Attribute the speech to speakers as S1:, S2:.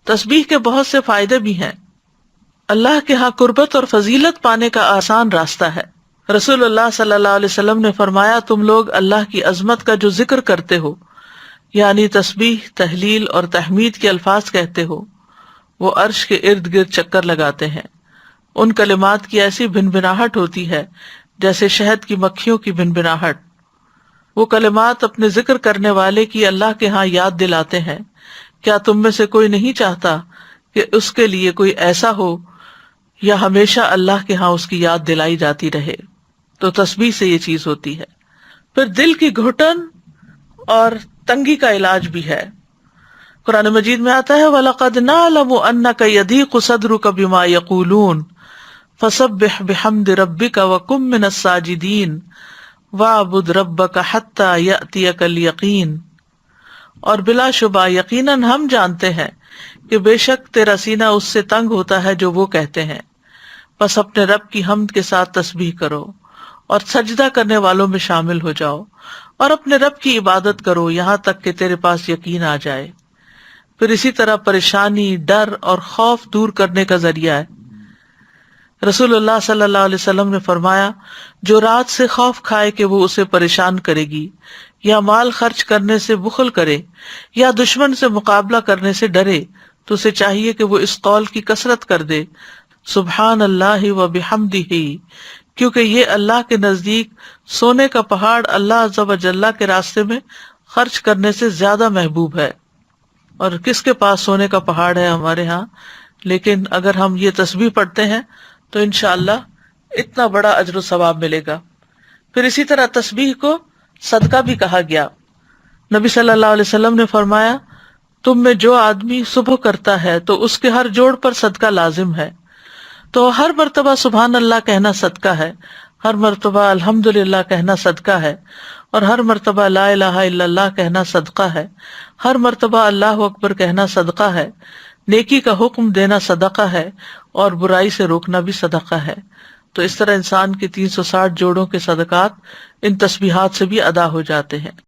S1: تسبیح کے بہت سے فائدے بھی ہیں. اللہ کے ہاں قربت اور فضیلت پانے کا آسان راستہ ہے. رسول اللہ صلی اللہ علیہ وسلم نے فرمایا، تم لوگ اللہ کی عظمت کا جو ذکر کرتے ہو، یعنی تسبیح، تحلیل اور تحمید کے الفاظ کہتے ہو، وہ عرش کے ارد گرد چکر لگاتے ہیں. ان کلمات کی ایسی بھنبھناہٹ ہوتی ہے جیسے شہد کی مکھیوں کی بھنبھناہٹ. وہ کلمات اپنے ذکر کرنے والے کی اللہ کے ہاں یاد دلاتے ہیں. کیا تم میں سے کوئی نہیں چاہتا کہ اس کے لیے کوئی ایسا ہو یا ہمیشہ اللہ کے ہاں اس کی یاد دلائی جاتی رہے؟ تو تسبیح سے یہ چیز ہوتی ہے. پھر دل کی گھٹن اور تنگی کا علاج بھی ہے. قرآن مجید میں آتا ہے وَلَقَدْ نَعْلَمُ أَنَّكَ يَضِيقُ صَدْرُكَ بِمَا يَقُولُونَ فَسَبِّحْ بِحَمْدِ رَبِّكَ وَكُن مِّنَ السَّاجِدِينَ وَاعْبُدْ رَبَّكَ حَتَّى يَأْتِيَكَ الْيَقِينُ. اور بلا شبہ یقیناً ہم جانتے ہیں کہ بے شک تیرا سینہ اس سے تنگ ہوتا ہے جو وہ کہتے ہیں، بس اپنے رب کی حمد کے ساتھ تسبیح کرو اور سجدہ کرنے والوں میں شامل ہو جاؤ اور اپنے رب کی عبادت کرو یہاں تک کہ تیرے پاس یقین آ جائے. پھر اسی طرح پریشانی، ڈر اور خوف دور کرنے کا ذریعہ ہے. رسول اللہ صلی اللہ علیہ وسلم نے فرمایا، جو رات سے خوف کھائے کہ وہ اسے پریشان کرے گی، یا مال خرچ کرنے سے بخل کرے، یا دشمن سے مقابلہ کرنے سے ڈرے، تو اسے چاہیے کہ وہ اس قول کی کثرت کر دے، سبحان اللہ و بحمدہ، کیونکہ یہ اللہ کے نزدیک سونے کا پہاڑ اللہ عز و جل کے راستے میں خرچ کرنے سے زیادہ محبوب ہے. اور کس کے پاس سونے کا پہاڑ ہے ہمارے ہاں، لیکن اگر ہم یہ تسبیح پڑھتے ہیں تو انشاءاللہ اتنا بڑا اجر و ثواب ملے گا. پھر اسی طرح تسبیح کو صدقہ بھی کہا گیا. نبی صلی اللہ علیہ وسلم نے فرمایا، تم میں جو آدمی صبح کرتا ہے تو اس کے ہر جوڑ پر صدقہ لازم ہے. تو ہر مرتبہ سبحان اللہ کہنا صدقہ ہے، ہر مرتبہ الحمدللہ کہنا صدقہ ہے، اور ہر مرتبہ لا الہ الا اللہ کہنا صدقہ ہے، ہر مرتبہ اللہ اکبر کہنا صدقہ ہے. نیکی کا حکم دینا صدقہ ہے اور برائی سے روکنا بھی صدقہ ہے. تو اس طرح انسان کے 360 جوڑوں کے صدقات ان تسبیحات سے بھی ادا ہو جاتے ہیں.